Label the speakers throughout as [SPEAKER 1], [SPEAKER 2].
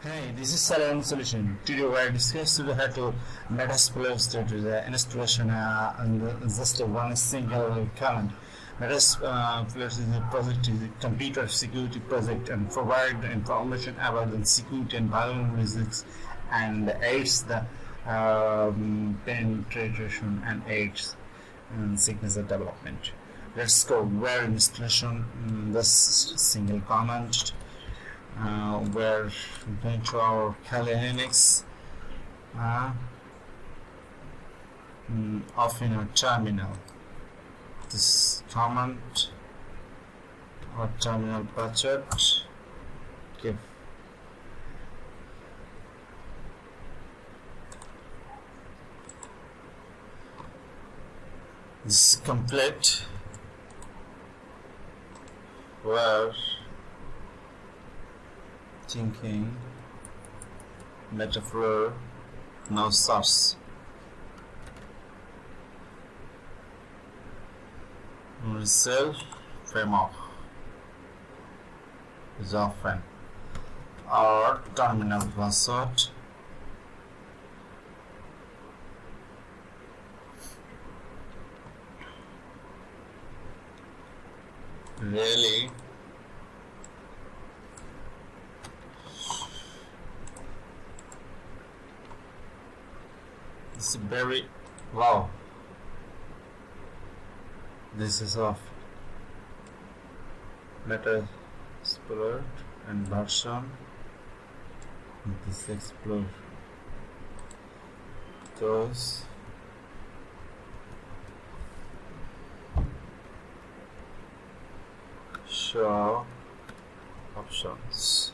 [SPEAKER 1] Hey, this is Saran Solution. Today we are discussing how to Metasploit the installation and just one single command. Metasploit is a project, is a computer security project and provide information about the security and vulnerabilities and aids the penetration and aids signature development. Let's go where installation this single command. We're going to our kalli Linux open our terminal. This command or terminal budget give this is complete where thinking metaphor now starts. Metasploit-Framework is often our terminal password. Really it's very wow. This is of Metasploit and version. This explore those show options.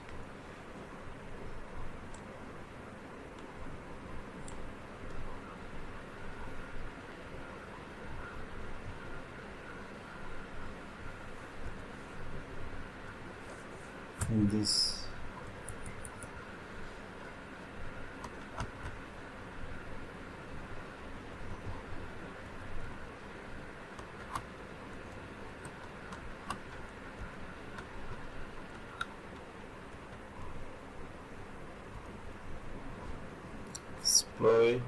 [SPEAKER 1] This exploit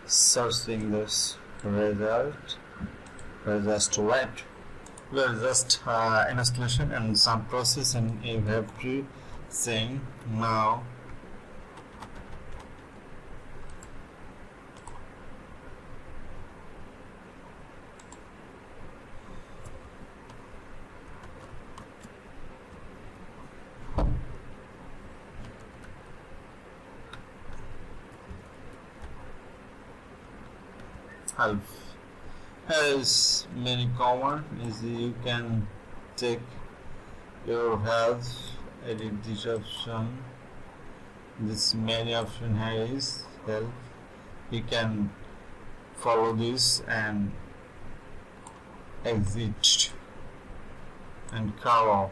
[SPEAKER 1] searching this result. We're just wait. We're just installation and some process, and you have to saying now. Help has many common is you can take your health, edit this option. This many option has help. You can follow this and exit and color,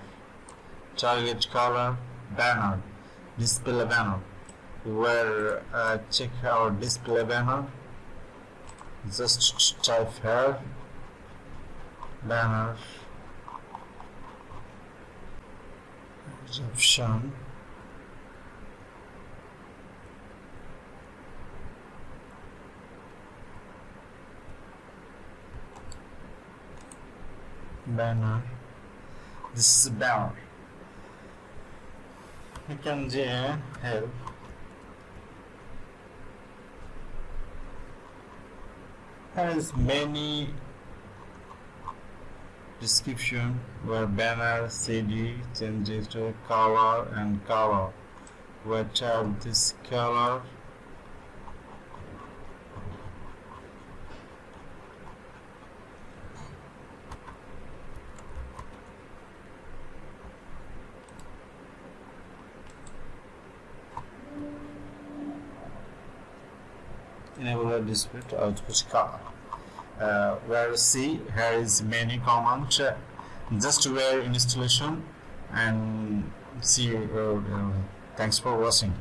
[SPEAKER 1] target color, banner, display banner. Where check our display banner. Just type here banner option banner. This is a banner. You can do help. Has many description where banner, CD, changes to color and color. We tap this color. enable the display output color. Where C, here is many command, just where installation, and see. Thanks for watching.